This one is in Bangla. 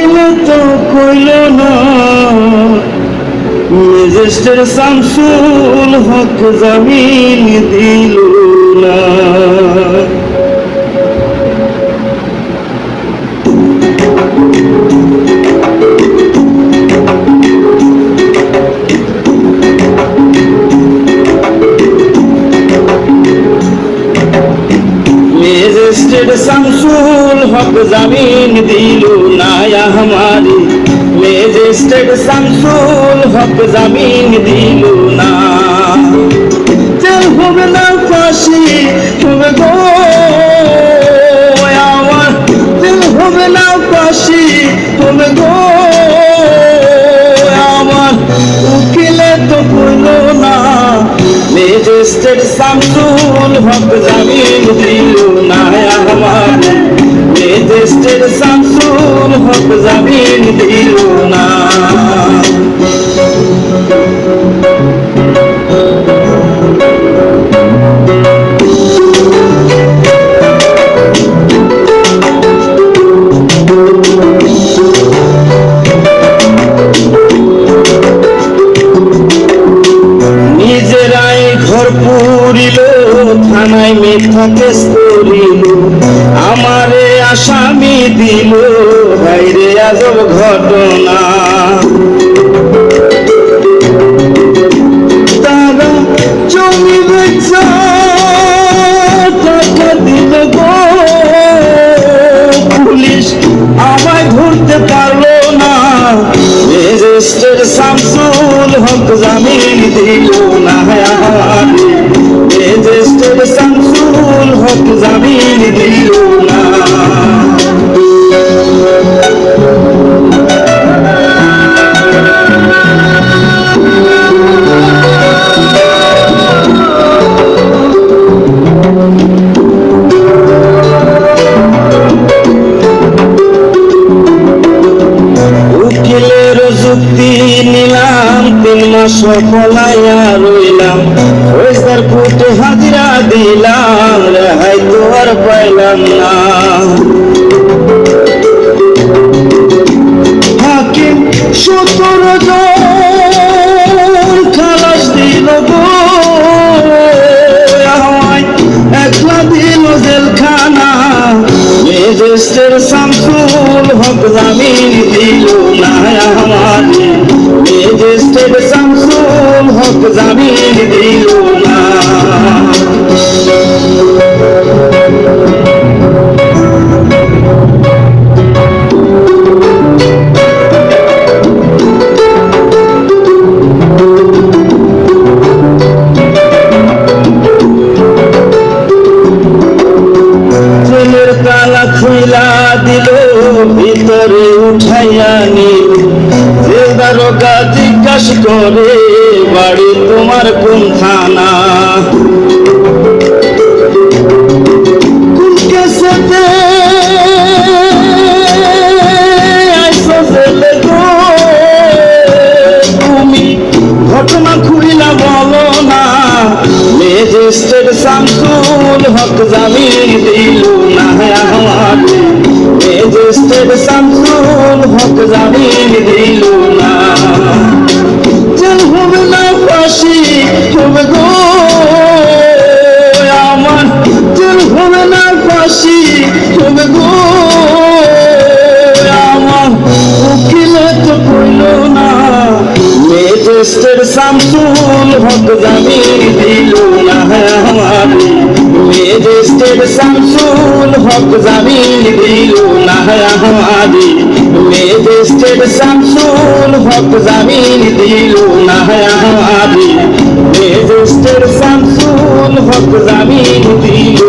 উকিলে তো কইল না, ম্যাজিস্ট্রেট শামসুল হক জামিন দিল না। ম্যাজিস্ট্রেট শামসুল হক জামিন দিল না हमारी, ম্যাজিস্ট্রেট শামসুল হক জামিন দিল না। জেল হবে না ফাঁসি হবে গো আমার, জেল হবে না ফাঁসি হবে গো আমার, উকিলে তো কইল না, ম্যাজিস্ট্রেট শামসুল হক জামিন দিল না हमारी, ম্যাজিস্ট্রেট শামসুল হক জামিন দিল না। নিজেরাই ঘর পুরিল, থানায় মিথ্যা কেস করিল, আমারে আসামি দিল, হায়রে আজব ঘটনা। তারা জমি বেচা টাকা দিল গো, পুলিশ আমায় ধরতে পারলো না, ম্যাজিস্ট্রেট শামসুল হক জামিন দিল না ম্যাজিস্ট্রেট শামসুল হক জামিন দিল না। উকিলের যুক্তি নিলাম, 3 মাস পলাইয়া রইলাম, ফৌজদার কোর্টে হাজিরা দিলাম, রেহাই তো আর পাইলাম না। হাকিম 17 জন খালাস দিল গো, আমায় একলা দিল জেলখানা, ম্যাজিস্ট্রেট শামসুল হক জামিন দিল না हमारी, ম্যাজিস্ট্রেট শামসুল হক জামিন দিল না। জেলের তালা খুইলা দিল, ভিতরে উঠাইয়া নিল, যে দারোগা জিজ্ঞাসা করে বাড়ি তোমার কোন থানা, কোন কেসেতে আইছো জেলে গো, তুমি ঘটনা খুইলা বলো না, ম্যাজিস্ট্রেট শামসুল হক জামিন দিল না हमारी, ম্যাজিস্ট্রেট শামসুল হক জামিন দিল না। জেল হবে না ফাঁসি হবে গো আমার, জেল হবে না ফাঁসি হবে গো আমার, উকিলে তো কইল না, ম্যাজিস্ট্রেট শামসুল হক জামিন দিল না हमारी, ম্যাজিস্ট্রেট শামসুল হক জামিন দিল না हमारी, ম্যাজিস্ট্রেট শামসুল হক জামিন দিল না हमारी, ম্যাজিস্ট্রেট শামসুল হক জামিন দিল